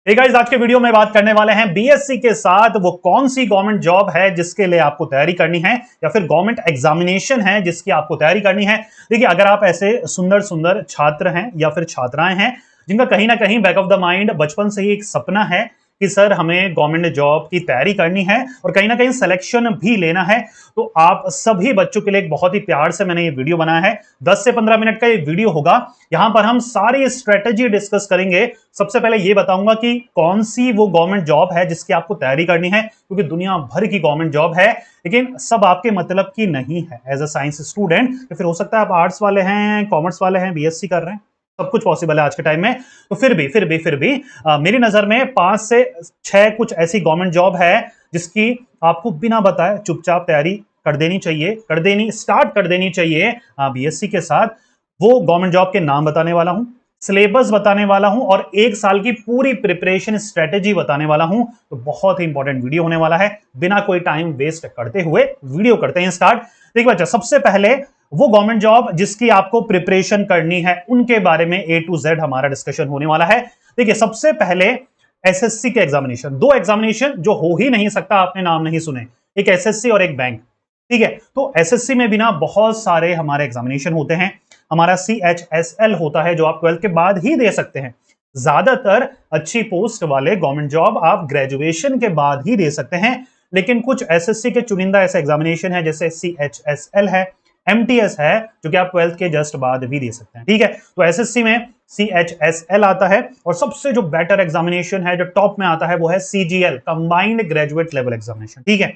Guys, आज के video में बात करने वाले हैं बीएससी के साथ वो कौन सी गवर्नमेंट जॉब है जिसके लिए आपको तैयारी करनी है या फिर गवर्नमेंट एग्जामिनेशन है जिसकी आपको तैयारी करनी है। देखिए, अगर आप ऐसे सुंदर सुंदर छात्र हैं या फिर छात्राएं हैं जिनका कहीं ना कहीं बैक ऑफ द माइंड बचपन से ही एक सपना है कि सर हमें गवर्नमेंट जॉब की तैयारी करनी है और कहीं ना कहीं सिलेक्शन भी लेना है, तो आप सभी बच्चों के लिए एक बहुत ही प्यार से मैंने ये वीडियो बनाया है। 10 से 15 मिनट का ये वीडियो होगा। यहां पर हम सारी स्ट्रेटेजी डिस्कस करेंगे। सबसे पहले ये बताऊंगा कि कौन सी वो गवर्नमेंट जॉब है जिसकी आपको तैयारी करनी है, क्योंकि दुनिया भर की गवर्नमेंट जॉब है लेकिन सब आपके मतलब की नहीं है। एज अ साइंस स्टूडेंट तो फिर हो सकता है आप आर्ट्स वाले हैं, कॉमर्स वाले हैं, बीएससी कर रहे हैं, सब कुछ पॉसिबल है आज के टाइम में। तो फिर भी मेरी नजर में 5 से 6 कुछ ऐसी गवर्नमेंट जॉब है जिसकी आपको बिना बताए चुपचाप तैयारी कर देनी चाहिए, स्टार्ट कर देनी चाहिए बीएससी के साथ। वो गवर्नमेंट जॉब के नाम बताने वाला हूं, सिलेबस बताने वाला हूं और 1 साल की पूरी प्रिपरेशन स्ट्रेटेजी बताने वाला हूं। तो बहुत ही इंपॉर्टेंट वीडियो होने वाला है। बिना कोई टाइम वेस्ट करते हुए वीडियो करते हैं स्टार्ट। देखिए बच्चा, सबसे पहले वो गवर्नमेंट जॉब जिसकी आपको प्रिपरेशन करनी है उनके बारे में A to Z हमारा डिस्कशन होने वाला है। देखिए, सबसे पहले एसएससी के एग्जामिनेशन, 2 एग्जामिनेशन जो हो ही नहीं सकता आपने नाम नहीं सुने, एक एसएससी और एक बैंक। ठीक है, तो एसएससी में भी ना बहुत सारे हमारे एग्जामिनेशन होते हैं। हमारा CHSL होता है जो आप 12th के बाद ही दे सकते हैं। ज्यादातर अच्छी पोस्ट वाले गवर्नमेंट जॉब आप ग्रेजुएशन के बाद ही दे सकते हैं, लेकिन कुछ एसएससी के चुनिंदा ऐसे एग्जामिनेशन है जैसे CHSL है, MTS है, जो कि आप 12th के जस्ट बाद भी दे सकते हैं। ठीक है, तो एसएससी में CHSL आता है और सबसे जो बेटर एग्जामिनेशन है, जो टॉप में आता है, वो है CGL, combined graduate level examination. ठीक है,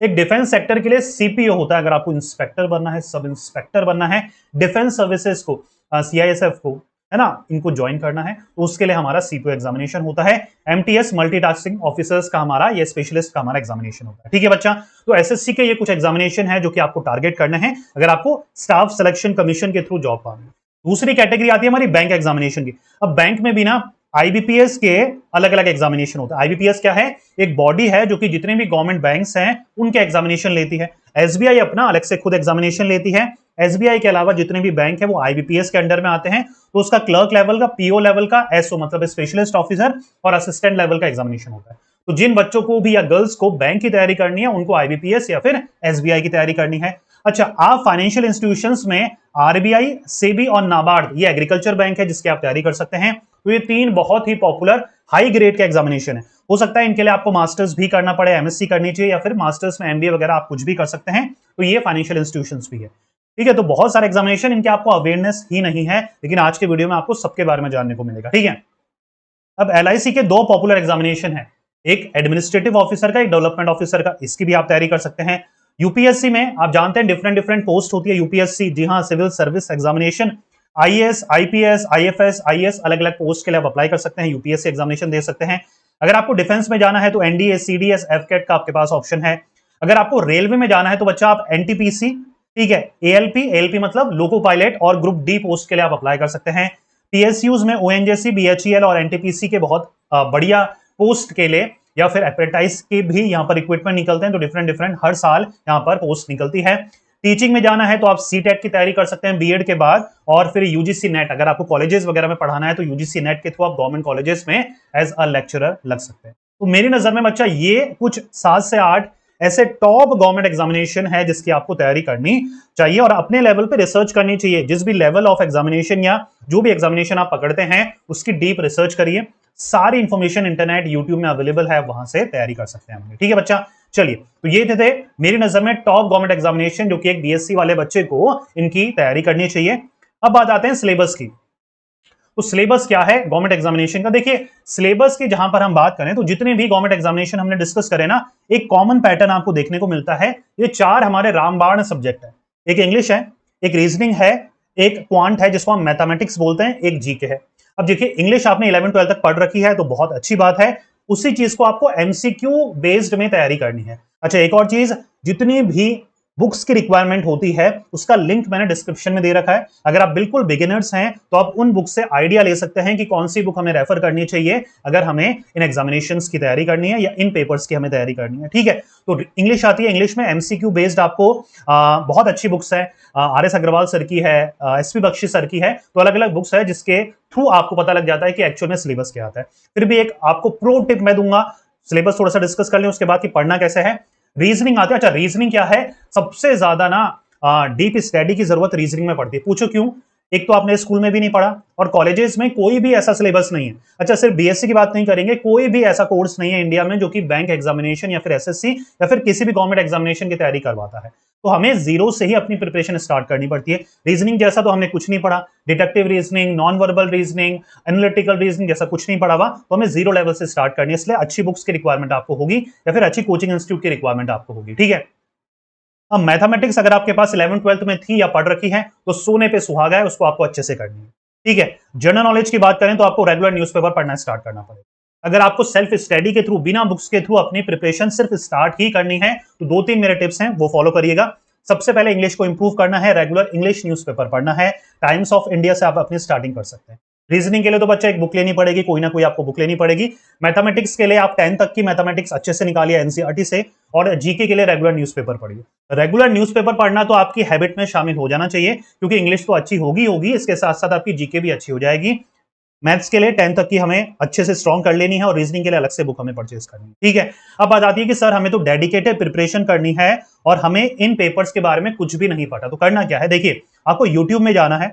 एक डिफेंस सेक्टर के लिए CPO होता है। अगर आपको इंस्पेक्टर बनना है, सब इंस्पेक्टर बनना है, डिफेंस सर्विसेज को, CISF को, है ना, इनको ज्वाइन करना है, तो उसके लिए हमारा CPO एग्जामिनेशन होता है। MTS मल्टीटास्किंग ऑफिसर्स का हमारा, ये स्पेशलिस्ट का हमारा एग्जामिनेशन होता है। ठीक है बच्चा, तो एसएससी के ये कुछ एग्जामिनेशन है जो कि आपको टारगेट करने हैं अगर आपको स्टाफ सिलेक्शन कमीशन के थ्रू जॉब पानी है। दूसरी कैटेगरी आती है हमारी बैंक एग्जामिनेशन की। अब बैंक में भी ना आईबीपीएस के अलग अलग एग्जामिनेशन होता है। आईबीपीएस क्या है? एक बॉडी है जो कि जितने भी गवर्नमेंट बैंक्स हैं उनके एग्जामिनेशन लेती है। एसबीआई अपना अलग से खुद एग्जामिनेशन लेती है। एसबीआई के अलावा जितने भी बैंक है वो आईबीपीएस के अंडर में आते हैं, तो उसका क्लर्क लेवल का, पीओ लेवल का, एसओ मतलब स्पेशलिस्ट ऑफिसर और असिस्टेंट लेवल का एग्जामिनेशन होता है। तो जिन बच्चों को भी या गर्ल्स को बैंक की तैयारी करनी है उनको आईबीपीएस या फिर एसबीआई की तैयारी करनी है। अच्छा, आप फाइनेंशियल इंस्टीट्यूशंस में आरबीआई, सेबी और नाबार्ड, ये एग्रीकल्चर बैंक है जिसकी आप तैयारी कर सकते हैं। तो ये 3 बहुत ही पॉपुलर हाई ग्रेड के एग्जामिनेशन है। हो सकता है इनके लिए आपको मास्टर्स भी करना पड़े, एमएससी करनी चाहिए या फिर मास्टर्स में एमबीए वगैरह आप कुछ भी कर सकते हैं। तो ये फाइनेंशियल इंस्टीट्यूशंस भी है। ठीक है, तो बहुत सारे एग्जामिनेशन, इनके आपको अवेयरनेस ही नहीं है, लेकिन आज के वीडियो में आपको सबके बारे में जानने को मिलेगा। ठीक है, अब एलआईसी के 2 पॉपुलर एग्जामिनेशन है, एक एडमिनिस्ट्रेटिव ऑफिसर का, एक डेवलपमेंट ऑफिसर का। इसकी भी आप तैयारी कर सकते हैं। यूपीएससी में आप जानते हैं डिफरेंट पोस्ट होती है यूपीएससी, जी हाँ, civil service examination. IAS, IPS, IFS, IAS, अलग अलग पोस्ट के लिए आप अप्लाई कर सकते हैं, यूपीएससी एग्जामिनेशन दे सकते हैं। अगर आपको डिफेंस में जाना है तो एनडीए, सीडीएस, एफकेट का आपके पास ऑप्शन है। अगर आपको रेलवे में जाना है तो बच्चा आप एनटीपीसी, ठीक है, एएलपी मतलब लोको पायलट और ग्रुप डी पोस्ट के लिए आप अप्लाई कर सकते हैं। पीएसयूज में ओएनजीसी, बीएचईएल और एनटीपीसी के बहुत बढ़िया पोस्ट के लिए, या फिर अप्रेंटाइज के भी यहाँ पर इक्विपमेंट निकलते हैं, तो डिफरेंट हर साल यहाँ पर पोस्ट निकलती है। टीचिंग में जाना है तो आप सीटेट की तैयारी कर सकते हैं बीएड के बाद, और फिर यूजीसी नेट, अगर आपको कॉलेजेस वगैरह में पढ़ाना है तो यूजीसी नेट के थ्रू आप गवर्नमेंट कॉलेजेस में एज अ लेक्चरर लग सकते हैं। तो मेरी नजर में बच्चा ये कुछ 7 से 8 ऐसे टॉप गवर्नमेंट एग्जामिनेशन है जिसकी आपको तैयारी करनी चाहिए और अपने लेवल पे रिसर्च करनी चाहिए। जिस भी लेवल ऑफ एग्जामिनेशन या जो भी एग्जामिनेशन आप पकड़ते हैं उसकी डीप रिसर्च करिए। सारी इंफॉर्मेशन इंटरनेट, यूट्यूब में अवेलेबल है, वहां से तैयारी कर सकते हैं। ठीक है बच्चा, चलिए, तो ये थे मेरी नजर में टॉप गवर्नमेंट एग्जामिनेशन जो कि एक बीएससी वाले बच्चे को इनकी तैयारी करनी चाहिए। अब बात आते हैं सिलेबस की। तो सिलेबस क्या है गवर्नमेंट एग्जामिनेशन का? देखिए, सिलेबस की जहां पर हम बात करें तो जितने भी गवर्नमेंट एग्जामिनेशन हमने डिस्कस करे ना, एक कॉमन पैटर्न आपको देखने को मिलता है। ये 4 हमारे रामबाण सब्जेक्ट है। एक इंग्लिश है, एक रीजनिंग है, एक क्वांट है जिसको हम मैथमेटिक्स बोलते हैं, एक जीके है। अब देखिए, इंग्लिश आपने 11-12 तक पढ़ रखी है तो बहुत अच्छी बात है, उसी चीज को आपको एमसीक्यू बेस्ड में तैयारी करनी है। अच्छा, एक और चीज, जितनी भी बुक्स की रिक्वायरमेंट होती है उसका लिंक मैंने डिस्क्रिप्शन में दे रखा है। अगर आप बिल्कुल बिगिनर्स हैं तो आप उन बुक से आइडिया ले सकते हैं कि कौन सी बुक हमें रेफर करनी चाहिए अगर हमें इन एग्जामिनेशंस की तैयारी करनी है या इन पेपर्स की हमें तैयारी करनी है। ठीक है, तो इंग्लिश आती है, इंग्लिश में एमसीक्यू बेस्ड आपको बहुत अच्छी बुक्स है, आर एस अग्रवाल सर की है, एस पी बख्शी सर की है, तो अलग अलग बुक्स है जिसके थ्रू आपको पता लग जाता है कि एक्चुअल में सिलेबस क्या आता है। फिर भी एक आपको प्रो टिप मैं दूंगा, सिलेबस थोड़ा सा डिस्कस कर लें उसके बाद कि पढ़ना कैसे है। रीजनिंग आती है। अच्छा, रीजनिंग क्या है, सबसे ज्यादा ना डीप स्टडी की जरूरत रीजनिंग में पड़ती है। पूछो क्यों? एक तो आपने स्कूल में भी नहीं पढ़ा और कॉलेजेस में कोई भी ऐसा सिलेबस नहीं है। अच्छा, सिर्फ बीएससी की बात नहीं करेंगे, कोई भी ऐसा कोर्स नहीं है इंडिया में जो कि बैंक एग्जामिनेशन या फिर एसएससी या फिर किसी भी गवर्नमेंट एग्जामिनेशन की तैयारी करवाता है। तो हमें जीरो से ही अपनी प्रिपरेशन स्टार्ट करनी पड़ती है। रीजनिंग जैसा तो हमने कुछ नहीं पढ़ा, deductive reasoning, non verbal reasoning, analytical reasoning जैसा कुछ नहीं पढ़ा हुआ, तो हमें जीरो लेवल से स्टार्ट करनी है। इसलिए अच्छी बुक्स की रिक्वायरमेंट आपको होगी या फिर अच्छी कोचिंग इंस्टीट्यूट की रिक्वायरमेंट आपको होगी। ठीक है, अब मैथमेटिक्स अगर आपके पास 11th 12th में थी या पढ़ रखी है तो सोने पे सुहागा है, उसको आपको अच्छे से करनी है। ठीक है, जनरल नॉलेज की बात करें तो आपको रेगुलर न्यूज़पेपर पढ़ना स्टार्ट करना पड़ेगा। अगर आपको सेल्फ स्टडी के थ्रू, बिना बुक्स के थ्रू अपनी प्रिपरेशन सिर्फ स्टार्ट ही करनी है तो दो तीन मेरे टिप्स हैं, वो फॉलो करिएगा। सबसे पहले इंग्लिश को इंप्रूव करना है, रेगुलर इंग्लिश न्यूज़पेपर पढ़ना है। टाइम्स ऑफ इंडिया से आप अपनी स्टार्टिंग कर सकते हैं। रीजनिंग के लिए तो बच्चा एक बुक लेनी पड़ेगी, कोई ना कोई आपको बुक लेनी पड़ेगी। मैथमेटिक्स के लिए आप 10 तक की मैथमेटिक्स अच्छे से निकालिए एनसीईआरटी से, और जीके के लिए रेगुलर न्यूज़पेपर पढ़िए। रेगुलर न्यूज़पेपर पढ़ना तो आपकी हैबिट में शामिल हो जाना चाहिए, क्योंकि इंग्लिश तो अच्छी होगी, इसके साथ साथ आपकी जीके भी अच्छी हो जाएगी। मैथ्स के लिए 10 तक की हमें अच्छे से स्ट्रॉन्ग कर लेनी है और रीजनिंग के लिए अलग से बुक हमें परचेज करनी है। ठीक है, अब बात आती है कि सर हमें तो डेडिकेटेड प्रिपरेशन करनी है और हमें इन पेपर्स के बारे में कुछ भी नहीं पता, तो करना क्या है? देखिए, आपको यूट्यूब में जाना है,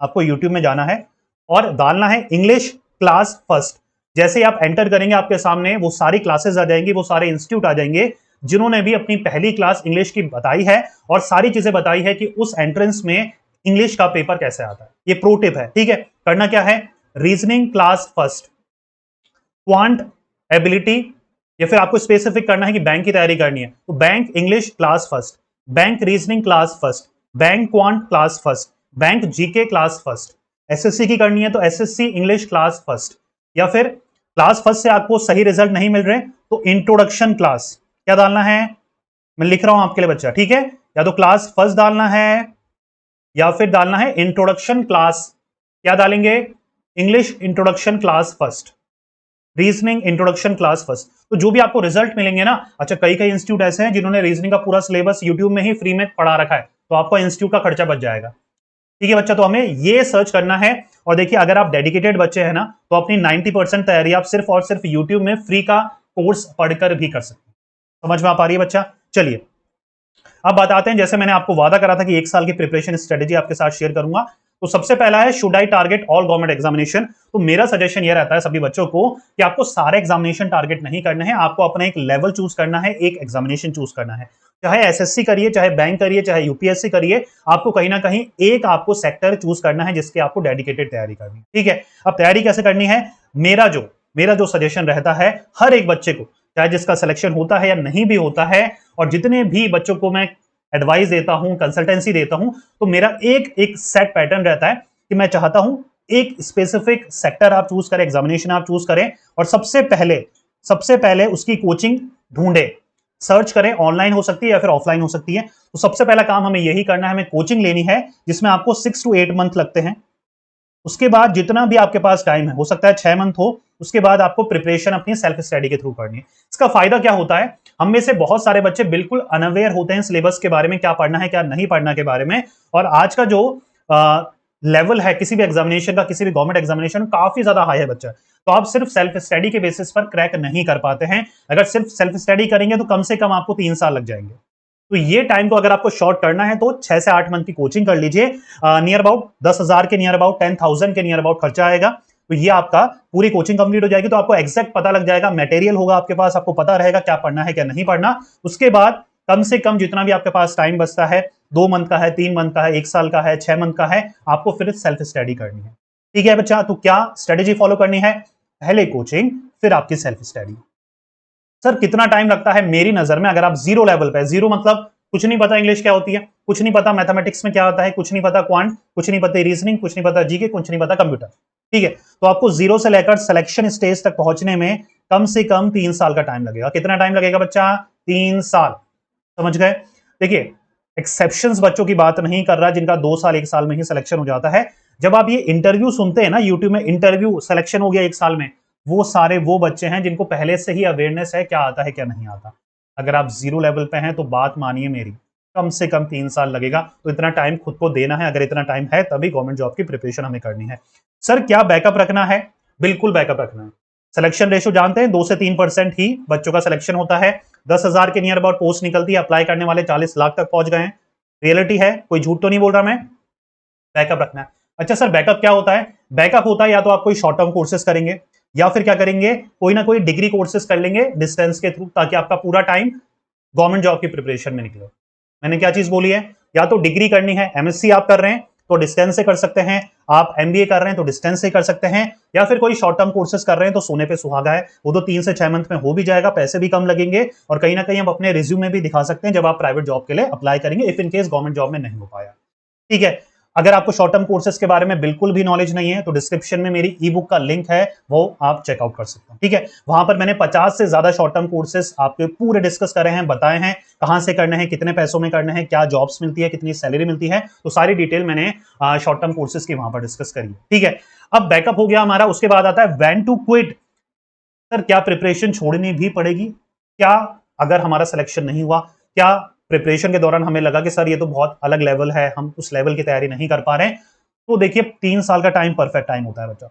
आपको यूट्यूब में जाना है और डालना है इंग्लिश क्लास फर्स्ट। जैसे ही आप एंटर करेंगे आपके सामने वो सारी क्लासेस आ जाएंगी, वो सारे इंस्टीट्यूट आ जाएंगे जिन्होंने भी अपनी पहली क्लास इंग्लिश की बताई है और सारी चीजें बताई है कि उस एंट्रेंस में इंग्लिश का पेपर कैसे आता है। ये प्रो टिप है। ठीक है, करना क्या है? Reasoning class first, quant ability, या फिर आपको स्पेसिफिक करना है कि बैंक की तैयारी करनी है तो bank English class first, bank reasoning class first, bank quant class first, bank GK class first. SSC की करनी है तो एसएससी इंग्लिश क्लास फर्स्ट, या फिर क्लास फर्स्ट से आपको सही रिजल्ट नहीं मिल रहे तो इंट्रोडक्शन क्लास। क्या डालना है? मैं लिख रहा हूं आपके लिए बच्चा, ठीक है? या तो क्लास फर्स्ट डालना है या फिर डालना है इंट्रोडक्शन क्लास। क्या डालेंगे? English introduction class first, reasoning introduction class first. तो जो भी आपको रिजल्ट मिलेंगे ना, अच्छा कई कई इंस्टीट्यूट ऐसे हैं जिन्होंने रीजनिंग का पूरा सिलेबस यूट्यूब में ही फ्री में पढ़ा रखा है, तो आपका इंस्टीट्यूट का खर्चा बच जाएगा। ठीक है बच्चा, तो हमें ये सर्च करना है। और देखिए, अगर आप डेडिकेटेड बच्चे हैं ना तो अपनी 90% तैयारी आप सिर्फ और सिर्फ यूट्यूब में फ्री का कोर्स पढ़कर भी कर सकते हैं। समझ में आ पा रही है बच्चा? चलिए अब बात आते हैं, जैसे मैंने आपको वादा करा था कि 1 साल की प्रिपरेशन स्ट्रेटेजी आपके साथ शेयर करूंगा, तो सबसे पहला है should I target all government examination. तो मेरा सजेशन ये रहता है सभी बच्चों को कि आपको सारे एग्जामिनेशन टारगेट नहीं करने हैं, आपको अपना एक लेवल चूज करना है, एक एग्जामिनेशन चूज करना है। चाहे एसएससी करिए, चाहे बैंक करिए, चाहे यूपीएससी करिए, आपको कहीं ना कहीं एक आपको सेक्टर चूज करना है जिसकी आपको डेडिकेटेड तैयारी करनी है। ठीक है, अब तैयारी कैसे करनी है? मेरा जो सजेशन रहता है हर एक बच्चे को, चाहे जिसका सिलेक्शन होता है या नहीं भी होता है, और जितने भी बच्चों को मैं एडवाइस देता हूं, कंसल्टेंसी देता हूं, तो मेरा एक सेट पैटर्न रहता है कि मैं चाहता हूं एक स्पेसिफिक सेक्टर आप चूज करें, एग्जामिनेशन आप चूज करें, और सबसे पहले उसकी कोचिंग ढूंढे, सर्च करें। ऑनलाइन हो सकती है या फिर ऑफलाइन हो सकती है। तो सबसे पहला काम हमें यही करना है, हमें कोचिंग लेनी है जिसमें आपको 6 to 8 मंथ लगते हैं। उसके बाद जितना भी आपके पास टाइम है, हो सकता है 6 मंथ हो, उसके बाद आपको प्रिपरेशन अपनी सेल्फ स्टडी के थ्रू करनी है। इसका फायदा क्या होता है? हम में से बहुत सारे बच्चे बिल्कुल अनअवेयर होते हैं सिलेबस के बारे में, क्या पढ़ना है क्या नहीं पढ़ना के बारे में, और आज का जो लेवल है किसी भी एग्जामिनेशन का, किसी भी गवर्नमेंट एग्जामिनेशन, काफी ज्यादा हाई है बच्चा, तो आप सिर्फ सेल्फ स्टडी के बेसिस पर क्रैक नहीं कर पाते हैं। अगर सिर्फ सेल्फ स्टडी करेंगे तो कम से कम आपको 3 साल लग जाएंगे। तो ये टाइम को अगर आपको शॉर्ट करना है तो 6 से 8 मंथ की कोचिंग कर लीजिए। नियर अबाउट 10,000 के नियर अबाउट 10,000 के नियर अबाउट खर्चा आएगा। तो ये आपका पूरी कोचिंग कंप्लीट हो जाएगी, तो आपको एग्जैक्ट पता लग जाएगा, मटेरियल होगा आपके पास, आपको पता रहेगा क्या पढ़ना है क्या नहीं पढ़ना। उसके बाद कम से कम जितना भी आपके पास टाइम बचता है, 2 मंथ का है, 3 मंथ का है, 1 साल का है, 6 मंथ का है, आपको फिर सेल्फ स्टडी करनी है। ठीक है बच्चा, तो क्या स्ट्रेटेजी फॉलो करनी है? पहले कोचिंग, फिर आपकी सेल्फ स्टडी। सर कितना टाइम लगता है? मेरी नजर में अगर आप जीरो लेवल पे, जीरो मतलब कुछ नहीं पता इंग्लिश क्या होती है, कुछ नहीं पता मैथमेटिक्स में क्या आता है, कुछ नहीं पता क्वांट, कुछ नहीं पता रीजनिंग, कुछ नहीं पता जीके, कुछ नहीं पता कंप्यूटर, ठीक है, तो आपको जीरो से लेकर सिलेक्शन स्टेज तक पहुंचने में कम से कम 3 साल का टाइम लगेगा। कितना टाइम लगेगा बच्चा? 3 साल। समझ गए? देखिए, एक्सेप्शंस बच्चों की बात नहीं कर रहा जिनका 2 साल 1 साल में ही सिलेक्शन हो जाता है। जब आप ये इंटरव्यू सुनते हैं ना यूट्यूब में, इंटरव्यू सिलेक्शन हो गया 1 साल में, वो सारे वो बच्चे हैं जिनको पहले से ही अवेयरनेस है क्या आता है क्या नहीं आता। अगर आप जीरो लेवल पे हैं तो बात मानिए मेरी, कम से कम 3 साल लगेगा, तो इतना टाइम खुद को देना है। अगर इतना टाइम है तभी गवर्नमेंट जॉब की प्रिपरेशन हमें करनी है। सर क्या बैकअप रखना है? बिल्कुल बैकअप रखना है। सिलेक्शन रेशियो जानते हैं 2 से 3% ही बच्चों का सिलेक्शन होता है। 10,000 के नियर अबाउट पोस्ट निकलती है, अप्लाई करने वाले 40 लाख तक पहुंच गए हैं। रियलिटी है, कोई झूठ तो नहीं बोल रहा मैं। बैकअप रखना है। अच्छा सर बैकअप क्या होता है? बैकअप होता है या तो आप कोई शॉर्ट टर्म कोर्सेज करेंगे या फिर क्या करेंगे, कोई ना कोई डिग्री कोर्सेज कर लेंगे डिस्टेंस के थ्रू, ताकि आपका पूरा टाइम गवर्नमेंट जॉब की प्रिपरेशन में निकले। मैंने क्या चीज बोली है? या तो डिग्री करनी है, एमएससी आप कर रहे हैं तो डिस्टेंस से कर सकते हैं, आप एमबीए कर रहे हैं तो डिस्टेंस से कर सकते हैं, या फिर कोई शॉर्ट टर्म कोर्सेज कर रहे हैं तो सोने पे सुहागा है, वो तो 3 से 6 मंथ में हो भी जाएगा, पैसे भी कम लगेंगे और कहीं ना कहीं आप अपने रिज्यूमे भी दिखा सकते हैं जब आप प्राइवेट जॉब के लिए अप्लाई करेंगे, if in case government job में नहीं हो पाया। ठीक है। अगर आपको शॉर्ट टर्म कोर्सेज के बारे में बिल्कुल भी नॉलेज नहीं है तो डिस्क्रिप्शन में मेरी ई बुक का लिंक है, वो आप चेकआउट कर सकते हैं। ठीक है, वहां पर मैंने 50 से ज्यादा शॉर्ट टर्म कोर्सेज आपके पूरे डिस्कस करे हैं, बताए हैं कहां से करने हैं, कितने पैसों में करने हैं, क्या जॉब्स मिलती है, कितनी सैलरी मिलती है, तो सारी डिटेल मैंने शॉर्ट टर्म कोर्सेज की वहां पर डिस्कस करी है। ठीक है, अब बैकअप हो गया हमारा, उसके बाद आता है व्हेन टू क्विट। सर क्या प्रिपरेशन छोड़नी भी पड़ेगी क्या अगर हमारा सिलेक्शन नहीं हुआ? क्या प्रिपरेशन के दौरान हमें लगा कि सर ये तो बहुत अलग लेवल है, हम उस लेवल की तैयारी नहीं कर पा रहे हैं, तो देखिए 3 साल का टाइम परफेक्ट टाइम होता है बच्चा।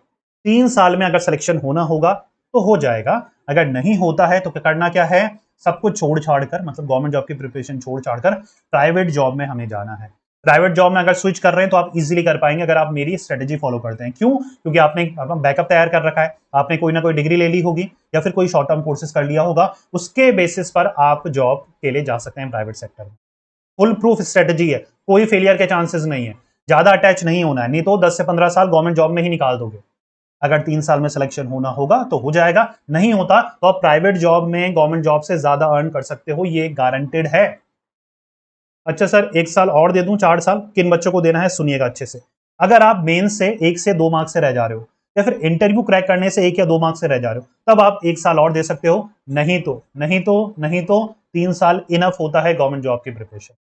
3 साल में अगर सिलेक्शन होना होगा तो हो जाएगा, अगर नहीं होता है तो करना क्या है, सब कुछ छोड़ छाड़ कर, मतलब गवर्नमेंट जॉब की प्रिपरेशन छोड़ छाड़ कर प्राइवेट जॉब में हमें जाना है। प्राइवेट जॉब में अगर स्विच कर रहे हैं तो आप इजीली कर पाएंगे अगर आप मेरी स्ट्रेटेजी फॉलो करते हैं। क्यों? क्योंकि आपने अपना बैकअप तैयार कर रखा है, आपने कोई ना कोई डिग्री ले ली होगी या फिर कोई शॉर्ट टर्म कोर्सेज कर लिया होगा, उसके बेसिस पर आप जॉब के लिए जा सकते हैं प्राइवेट सेक्टर में। फुल प्रूफ स्ट्रेटेजी है, कोई फेलियर के चांसेस नहीं है, ज्यादा अटैच नहीं होना है, नहीं तो 10 से 15 साल गवर्नमेंट जॉब में ही निकाल दोगे। अगर 3 साल में सिलेक्शन होना होगा तो हो जाएगा, नहीं होता तो आप प्राइवेट जॉब में गवर्नमेंट जॉब से ज्यादा अर्न कर सकते हो, ये गारंटेड है। अच्छा सर 1 साल और दे दूं, 4 साल, किन बच्चों को देना है सुनिएगा अच्छे से। अगर आप मेन से 1 से 2 मार्क्स से रह जा रहे हो या फिर इंटरव्यू क्रैक करने से 1 या 2 मार्क्स से रह जा रहे हो, तब आप 1 साल और दे सकते हो, नहीं तो 3 साल इनफ होता है गवर्नमेंट जॉब की प्रिपरेशन।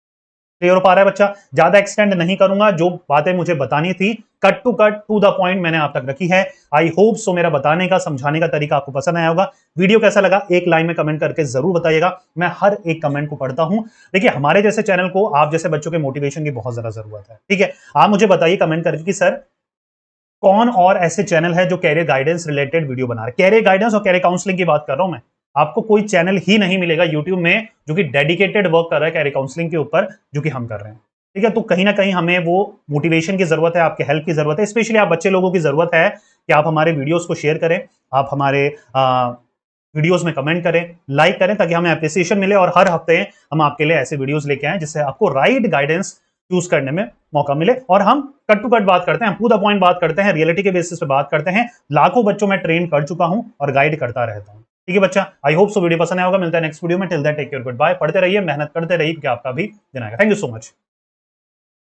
क्लियर हो पा रहा है बच्चा? ज्यादा एक्सटेंड नहीं करूंगा, जो बातें मुझे बतानी थी कट टू द पॉइंट मैंने आप तक रखी है। आई होप सो मेरा बताने का समझाने का तरीका आपको पसंद आया होगा। वीडियो कैसा लगा एक लाइन में कमेंट करके जरूर बताइएगा, मैं हर एक कमेंट को पढ़ता हूं। देखिए हमारे जैसे चैनल को आप जैसे बच्चों के मोटिवेशन की बहुत ज्यादा जरूरत है। ठीक है, आप मुझे बताइए कमेंट करके कि सर कौन और ऐसे चैनल है जो कैरियर गाइडेंस रिलेटेड वीडियो बना रहे। कैरियर गाइडेंस और कैरियर काउंसलिंग की बात कर रहा हूं मैं। आपको कोई चैनल ही नहीं मिलेगा यूट्यूब में जो कि डेडिकेटेड वर्क कर रहा है कैरियर काउंसलिंग के ऊपर, जो कि हम कर रहे हैं। ठीक है, तो कहीं ना कहीं हमें वो मोटिवेशन की जरूरत है, आपके हेल्प की जरूरत है, स्पेशली आप बच्चे लोगों की जरूरत है कि आप हमारे वीडियोस को शेयर करें, आप हमारे वीडियोस में कमेंट करें, लाइक करें, ताकि हमें अप्रिसिएशन मिले और हर हफ्ते हम आपके लिए ऐसे वीडियोस लेके आए जिससे आपको राइट गाइडेंस चूज करने में मौका मिले। और हम कट टू कट बात करते हैं, टू द पॉइंट बात करते हैं, रियलिटी के बेसिस पे बात करते हैं। लाखों बच्चों में ट्रेन कर चुका हूं और गाइड करता रहता हूं। ठीक है बच्चा, आई होप सो वीडियो पसंद आया होगा। मिलता है नेक्स्ट वीडियो में, till then take care, goodbye. पढ़ते रहिए, मेहनत करते रहिए, क्योंकि आपका भी दिन आएगा। Thank you so much.